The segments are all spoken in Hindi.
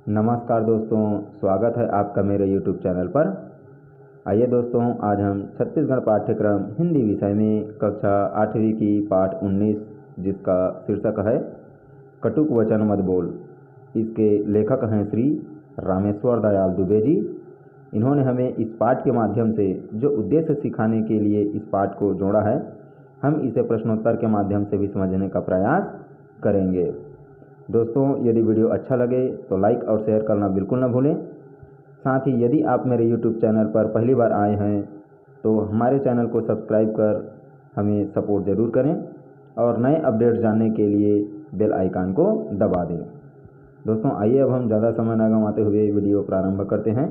नमस्कार दोस्तों, स्वागत है आपका मेरे YouTube चैनल पर। आइए दोस्तों, आज हम छत्तीसगढ़ पाठ्यक्रम हिंदी विषय में कक्षा 8वीं की पाठ 19 जिसका शीर्षक है कटुक वचन मत बोल। इसके लेखक हैं श्री रामेश्वर दयाल दुबे जी। इन्होंने हमें इस पाठ के माध्यम से जो उद्देश्य सिखाने के लिए इस पाठ को जोड़ा है, हम इसे प्रश्नोत्तर के माध्यम से भी समझने का प्रयास करेंगे। दोस्तों, यदि वीडियो अच्छा लगे तो लाइक और शेयर करना बिल्कुल न भूलें। साथ ही यदि आप मेरे YouTube चैनल पर पहली बार आए हैं तो हमारे चैनल को सब्सक्राइब कर हमें सपोर्ट ज़रूर करें और नए अपडेट जानने के लिए बेल आइकन को दबा दें। दोस्तों, आइए अब हम ज़्यादा समय न गंवाते हुए वीडियो प्रारंभ करते हैं।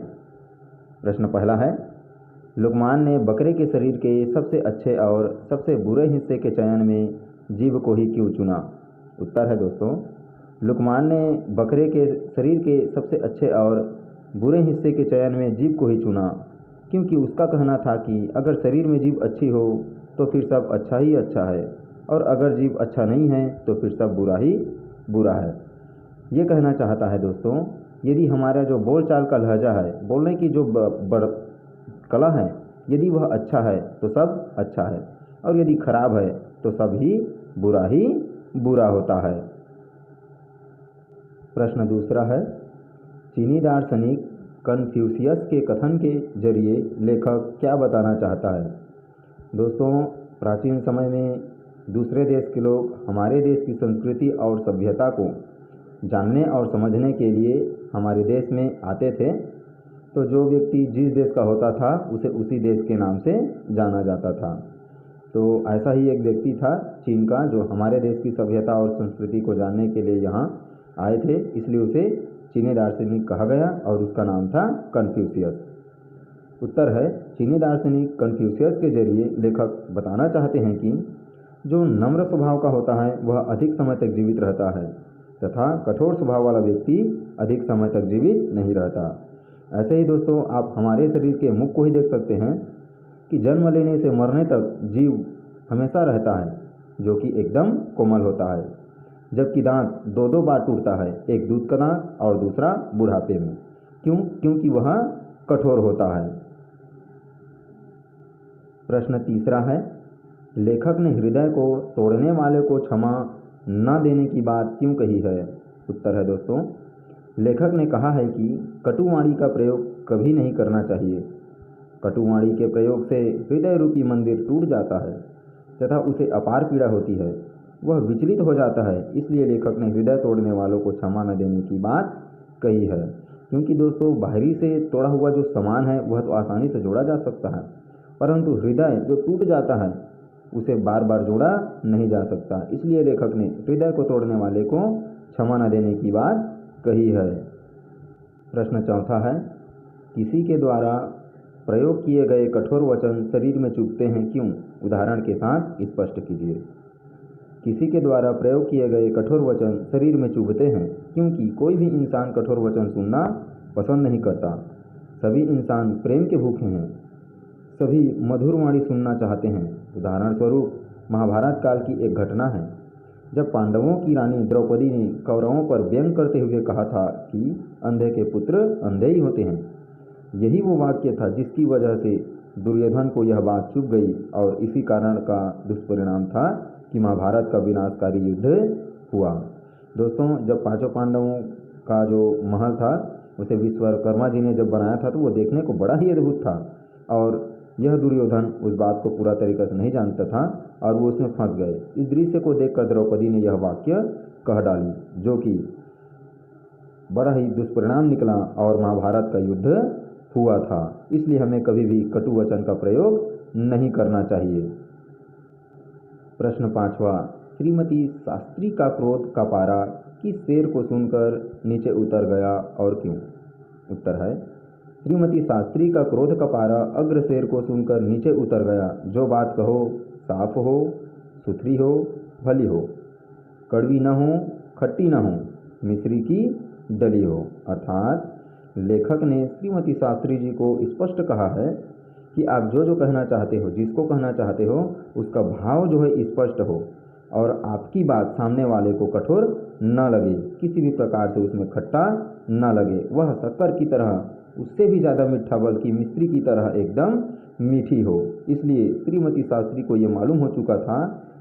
प्रश्न पहला है, लुकमान ने बकरे के शरीर के सबसे अच्छे और सबसे बुरे हिस्से के चयन में जीभ को ही क्यों चुना? उत्तर है दोस्तों, लुकमान ने बकरे के शरीर के सबसे अच्छे और बुरे हिस्से के चयन में जीभ को ही चुना क्योंकि उसका कहना था कि अगर शरीर में जीभ अच्छी हो तो फिर सब अच्छा ही अच्छा है और अगर जीभ अच्छा नहीं है तो फिर सब बुरा ही बुरा है। ये कहना चाहता है दोस्तों, यदि हमारा जो बोलचाल का लहजा है, बोलने की जो बड़ कला है, यदि वह अच्छा है तो सब अच्छा है और यदि खराब है तो सब ही बुरा होता है। प्रश्न दूसरा है, चीनी दार्शनिक कन्फ्यूशियस के कथन के जरिए लेखक क्या बताना चाहता है? दोस्तों, प्राचीन समय में दूसरे देश के लोग हमारे देश की संस्कृति और सभ्यता को जानने और समझने के लिए हमारे देश में आते थे। तो जो व्यक्ति जिस देश का होता था उसे उसी देश के नाम से जाना जाता था। तो ऐसा ही एक व्यक्ति था चीन का, जो हमारे देश की सभ्यता और संस्कृति को जानने के लिए यहाँ आए थे, इसलिए उसे चीनी दार्शनिक कहा गया और उसका नाम था कन्फ्यूशियस। उत्तर है, चीनी दार्शनिक कन्फ्यूशियस के जरिए लेखक बताना चाहते हैं कि जो नम्र स्वभाव का होता है वह अधिक समय तक जीवित रहता है तथा कठोर स्वभाव वाला व्यक्ति अधिक समय तक जीवित नहीं रहता। ऐसे ही दोस्तों, आप हमारे शरीर के मुख को ही देख सकते हैं कि जन्म लेने से मरने तक जीव हमेशा रहता है, जो कि एकदम कोमल होता है, जबकि दांत दो दो बार टूटता है, एक दूध का दांत और दूसरा बुढ़ापे में। क्योंकि वह कठोर होता है। प्रश्न तीसरा है, लेखक ने हृदय को तोड़ने वाले को क्षमा न देने की बात क्यों कही है? उत्तर है दोस्तों, लेखक ने कहा है कि कटुवाणी का प्रयोग कभी नहीं करना चाहिए। कटुवाणी के प्रयोग से हृदय रूपी मंदिर टूट जाता है तथा उसे अपार पीड़ा होती है, वह विचलित हो जाता है। इसलिए लेखक ने हृदय तोड़ने वालों को क्षमा न देने की बात कही है। क्योंकि दोस्तों, बाहरी से तोड़ा हुआ जो सामान है वह तो आसानी से जोड़ा जा सकता है, परंतु हृदय जो टूट जाता है उसे बार बार जोड़ा नहीं जा सकता। इसलिए लेखक ने हृदय को तोड़ने वाले को क्षमा न देने की बात कही है। प्रश्न चौथा है, किसी के द्वारा प्रयोग किए गए कठोर वचन शरीर में चुभते हैं क्यों? उदाहरण के साथ स्पष्ट कीजिए। किसी के द्वारा प्रयोग किए गए कठोर वचन शरीर में चुभते हैं क्योंकि कोई भी इंसान कठोर वचन सुनना पसंद नहीं करता। सभी इंसान प्रेम के भूखे हैं, सभी मधुर वाणी सुनना चाहते हैं। उदाहरण स्वरूप महाभारत काल की एक घटना है, जब पांडवों की रानी द्रौपदी ने कौरवों पर व्यंग करते हुए कहा था कि अंधे के पुत्र अंधे ही होते हैं। यही वो वाक्य था जिसकी वजह से दुर्योधन को यह बात चुभ गई और इसी कारण का दुष्परिणाम था कि महाभारत का विनाशकारी युद्ध हुआ। दोस्तों, जब पांचों पांडवों का जो महल था उसे विश्वकर्मा जी ने जब बनाया था तो वो देखने को बड़ा ही अद्भुत था और यह दुर्योधन उस बात को पूरा तरीके से नहीं जानता था और वो उसमें फंस गए। इस दृश्य को देखकर द्रौपदी ने यह वाक्य कह डाली, जो कि बड़ा ही दुष्परिणाम निकला और महाभारत का युद्ध हुआ था। इसलिए हमें कभी भी कटु वचन का प्रयोग नहीं करना चाहिए। प्रश्न पांचवा, श्रीमती शास्त्री का क्रोध का पारा किस शेर को सुनकर नीचे उतर गया और क्यों? उत्तर है, श्रीमती शास्त्री का क्रोध का पारा अग्र शेर को सुनकर नीचे उतर गया। जो बात कहो साफ हो, सुथरी हो, भली हो, कड़वी न हो, खट्टी न हो, मिश्री की डली हो। अर्थात लेखक ने श्रीमती शास्त्री जी को स्पष्ट कहा है कि आप जो कहना चाहते हो, जिसको कहना चाहते हो, उसका भाव जो है स्पष्ट हो। और आपकी बात सामने वाले को कठोर न लगे, किसी भी प्रकार से उसमें खट्टा न लगे, वह शक्कर की तरह उससे भी ज़्यादा मीठा बल्कि मिश्री की तरह एकदम मीठी हो। इसलिए श्रीमती शास्त्री को ये मालूम हो चुका था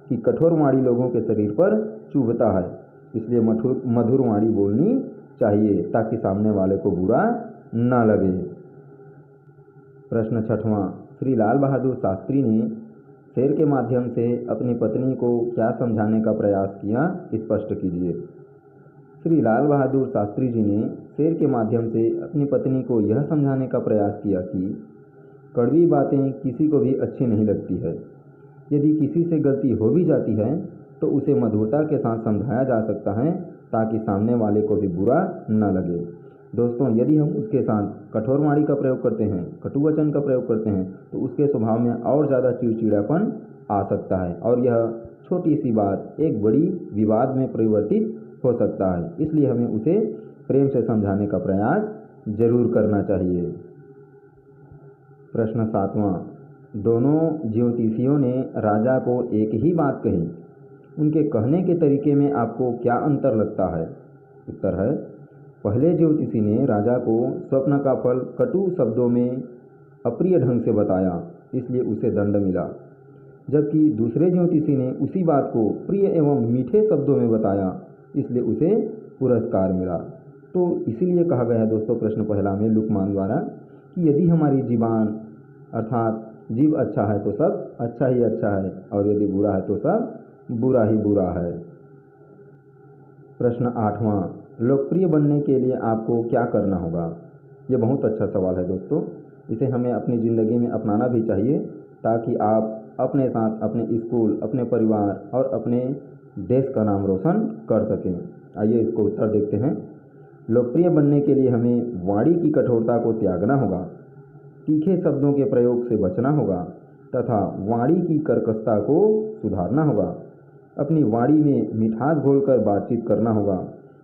कि कठोर वाणी लोगों के शरीर पर चुभता है, इसलिए मधुर वाणी बोलनी चाहिए ताकि सामने वाले को बुरा न लगे। प्रश्न 6वां, श्री लाल बहादुर शास्त्री ने शेर के माध्यम से अपनी पत्नी को क्या समझाने का प्रयास किया, स्पष्ट कीजिए। श्री लाल बहादुर शास्त्री जी ने शेर के माध्यम से अपनी पत्नी को यह समझाने का प्रयास किया कि कड़वी बातें किसी को भी अच्छी नहीं लगती है। यदि किसी से गलती हो भी जाती है तो उसे मधुरता के साथ समझाया जा सकता है ताकि सामने वाले को भी बुरा न लगे। दोस्तों, यदि हम उसके साथ कठोर वाणी का प्रयोग करते हैं, कटु वचन का प्रयोग करते हैं, तो उसके स्वभाव में और ज़्यादा चिड़चिड़ापन आ सकता है और यह छोटी सी बात एक बड़ी विवाद में परिवर्तित हो सकता है। इसलिए हमें उसे प्रेम से समझाने का प्रयास जरूर करना चाहिए। प्रश्न 7वां, दोनों ज्योतिषियों ने राजा को एक ही बात कही, उनके कहने के तरीके में आपको क्या अंतर लगता है? उत्तर है, पहले ज्योतिषी ने राजा को स्वप्न का फल कटु शब्दों में अप्रिय ढंग से बताया, इसलिए उसे दंड मिला, जबकि दूसरे ज्योतिषी ने उसी बात को प्रिय एवं मीठे शब्दों में बताया, इसलिए उसे पुरस्कार मिला। तो इसीलिए कहा गया है दोस्तों प्रश्न पहला में लुकमान द्वारा कि यदि हमारी जीवान अर्थात जीव अच्छा है तो सब अच्छा ही अच्छा है और यदि बुरा है तो सब बुरा ही बुरा है। प्रश्न 8वां, लोकप्रिय बनने के लिए आपको क्या करना होगा? ये बहुत अच्छा सवाल है दोस्तों, इसे हमें अपनी ज़िंदगी में अपनाना भी चाहिए ताकि आप अपने साथ अपने स्कूल, अपने परिवार और अपने देश का नाम रोशन कर सकें। आइए इसको उत्तर देखते हैं। लोकप्रिय बनने के लिए हमें वाणी की कठोरता को त्यागना होगा, तीखे शब्दों के प्रयोग से बचना होगा तथा वाणी की कर्कशता को सुधारना होगा। अपनी वाणी में मिठास घोलकर बातचीत करना होगा,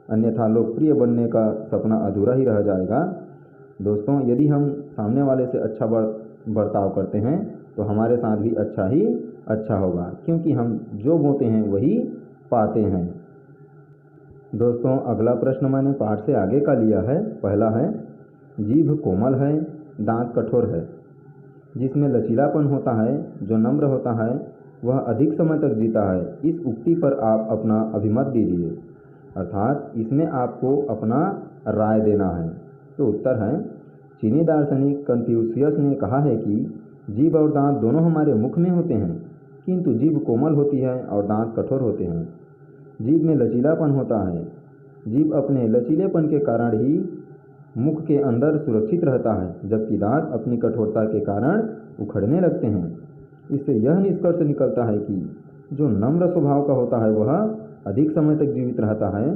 अन्यथा लोकप्रिय बनने का सपना अधूरा ही रह जाएगा। दोस्तों, यदि हम सामने वाले से अच्छा बर्ताव करते हैं तो हमारे साथ भी अच्छा ही अच्छा होगा, क्योंकि हम जो बोते हैं वही पाते हैं। दोस्तों, अगला प्रश्न मैंने पाठ से आगे का लिया है। पहला है, जीभ कोमल है, दांत कठोर है, जिसमें लचीलापन होता है, जो नम्र होता है वह अधिक समय तक जीता है। इस उक्ति पर आप अपना अभिमत दीजिए, अर्थात इसमें आपको अपना राय देना है। तो उत्तर है, चीनी दार्शनिक कन्फ्यूशियस ने कहा है कि जीभ और दांत दोनों हमारे मुख में होते हैं, किंतु जीभ कोमल होती है और दांत कठोर होते हैं। जीभ में लचीलापन होता है, जीभ अपने लचीलेपन के कारण ही मुख के अंदर सुरक्षित रहता है, जबकि दांत अपनी कठोरता के कारण उखड़ने लगते हैं। इससे यह निष्कर्ष निकलता है कि जो नम्र स्वभाव का होता है वह अधिक समय तक जीवित रहता है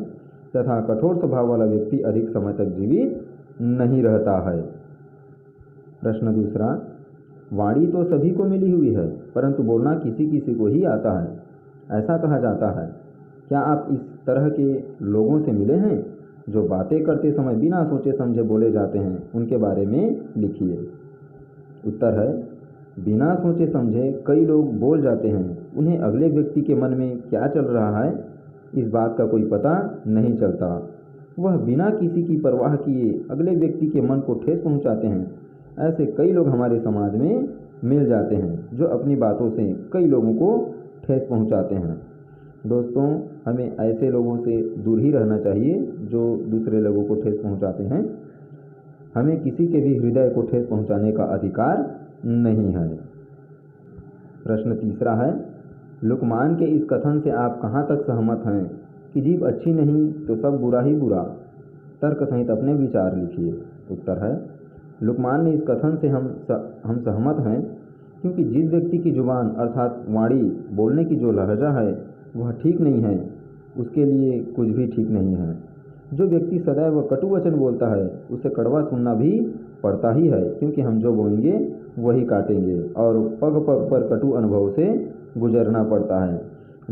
तथा कठोर स्वभाव वाला व्यक्ति अधिक समय तक जीवित नहीं रहता है। प्रश्न दूसरा, वाणी तो सभी को मिली हुई है, परंतु बोलना किसी किसी को ही आता है, ऐसा कहा जाता है। क्या आप इस तरह के लोगों से मिले हैं जो बातें करते समय बिना सोचे समझे बोले जाते हैं? उनके बारे में लिखिए। उत्तर है, बिना सोचे समझे कई लोग बोल जाते हैं, उन्हें अगले व्यक्ति के मन में क्या चल रहा है इस बात का कोई पता नहीं चलता। वह बिना किसी की परवाह किए अगले व्यक्ति के मन को ठेस पहुंचाते हैं। ऐसे कई लोग हमारे समाज में मिल जाते हैं जो अपनी बातों से कई लोगों को ठेस पहुंचाते हैं। दोस्तों, हमें ऐसे लोगों से दूर ही रहना चाहिए जो दूसरे लोगों को ठेस पहुंचाते हैं। हमें किसी के भी हृदय को ठेस पहुंचाने का अधिकार नहीं है। प्रश्न तीसरा है, लुकमान के इस कथन से आप कहाँ तक सहमत हैं कि जीभ अच्छी नहीं तो सब बुरा ही बुरा? तर्क सहित अपने विचार लिखिए। उत्तर है, लुकमान ने इस कथन से हम सहमत हैं, क्योंकि जिस व्यक्ति की जुबान अर्थात वाणी, बोलने की जो लहजा है वह ठीक नहीं है, उसके लिए कुछ भी ठीक नहीं है। जो व्यक्ति सदैव कटु वचन बोलता है उसे कड़वा सुनना भी पड़ता ही है, क्योंकि हम जो बोएंगे वही काटेंगे और पग पग पर कटु अनुभव से गुजरना पड़ता है।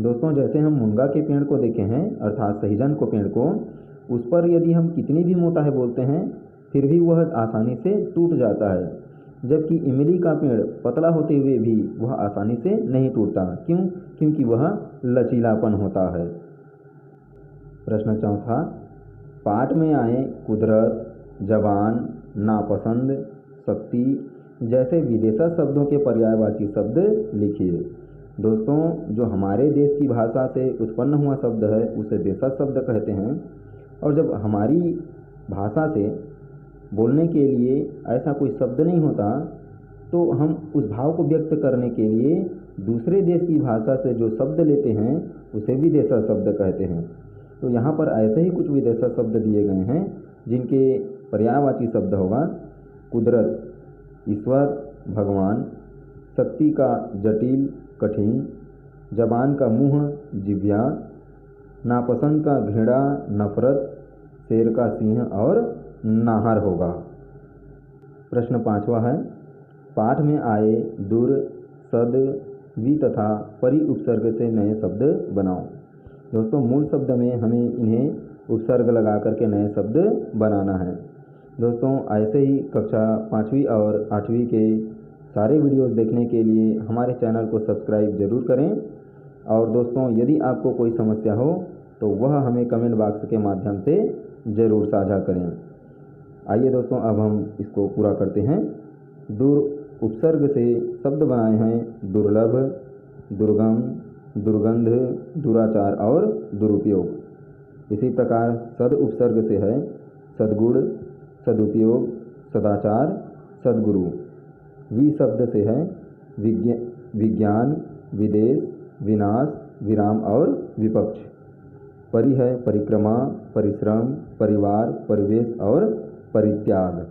दोस्तों, जैसे हम मुनगा के पेड़ को देखे हैं अर्थात सहीजन को पेड़ को, उस पर यदि हम कितनी भी मोटा है बोलते हैं फिर भी वह आसानी से टूट जाता है। जबकि इमली का पेड़ पतला होते हुए भी वह आसानी से नहीं टूटता। क्यों? क्योंकि वह लचीलापन होता है। प्रश्न चौथा, पाठ में आए कुदरत, जबान, नापसंद, शक्ति जैसे विदेशा शब्दों के पर्यायवाची शब्द लिखिए। दोस्तों, जो हमारे देश की भाषा से उत्पन्न हुआ शब्द है उसे देशज शब्द कहते हैं, और जब हमारी भाषा से बोलने के लिए ऐसा कोई शब्द नहीं होता तो हम उस भाव को व्यक्त करने के लिए दूसरे देश की भाषा से जो शब्द लेते हैं उसे विदेशज शब्द कहते हैं। तो यहाँ पर ऐसे ही कुछ विदेशज शब्द दिए गए हैं जिनके पर्यायवाची शब्द होगा कुदरत, ईश्वर, भगवान, शक्ति का जटिल, कठिन, जबान का मुंह, जिह्वा, नापसंद का घृणा, नफरत, शेर का सिंह और नाहर होगा। प्रश्न पांचवा है, पाठ में आए दुर, सद, वि तथा परि उपसर्ग से नए शब्द बनाओ। दोस्तों, मूल शब्द में हमें इन्हें उपसर्ग लगा करके नए शब्द बनाना है। दोस्तों, ऐसे ही कक्षा 5वीं और 8वीं के सारे वीडियोस देखने के लिए हमारे चैनल को सब्सक्राइब जरूर करें। और दोस्तों, यदि आपको कोई समस्या हो तो वह हमें कमेंट बॉक्स के माध्यम से ज़रूर साझा करें। आइए दोस्तों, अब हम इसको पूरा करते हैं। दुर उपसर्ग से शब्द बनाए हैं दुर्लभ, दुर्गम, दुर्गंध, दुराचार और दुरुपयोग। इसी प्रकार सद उपसर्ग से है सद्गुण, सदुपयोग, सदाचार, सद्गुरु। वि शब्द से है विज्ञान, विदेश, विनाश, विराम और विपक्ष। परि है परिक्रमा, परिश्रम, परिवार, परिवेश और परित्याग।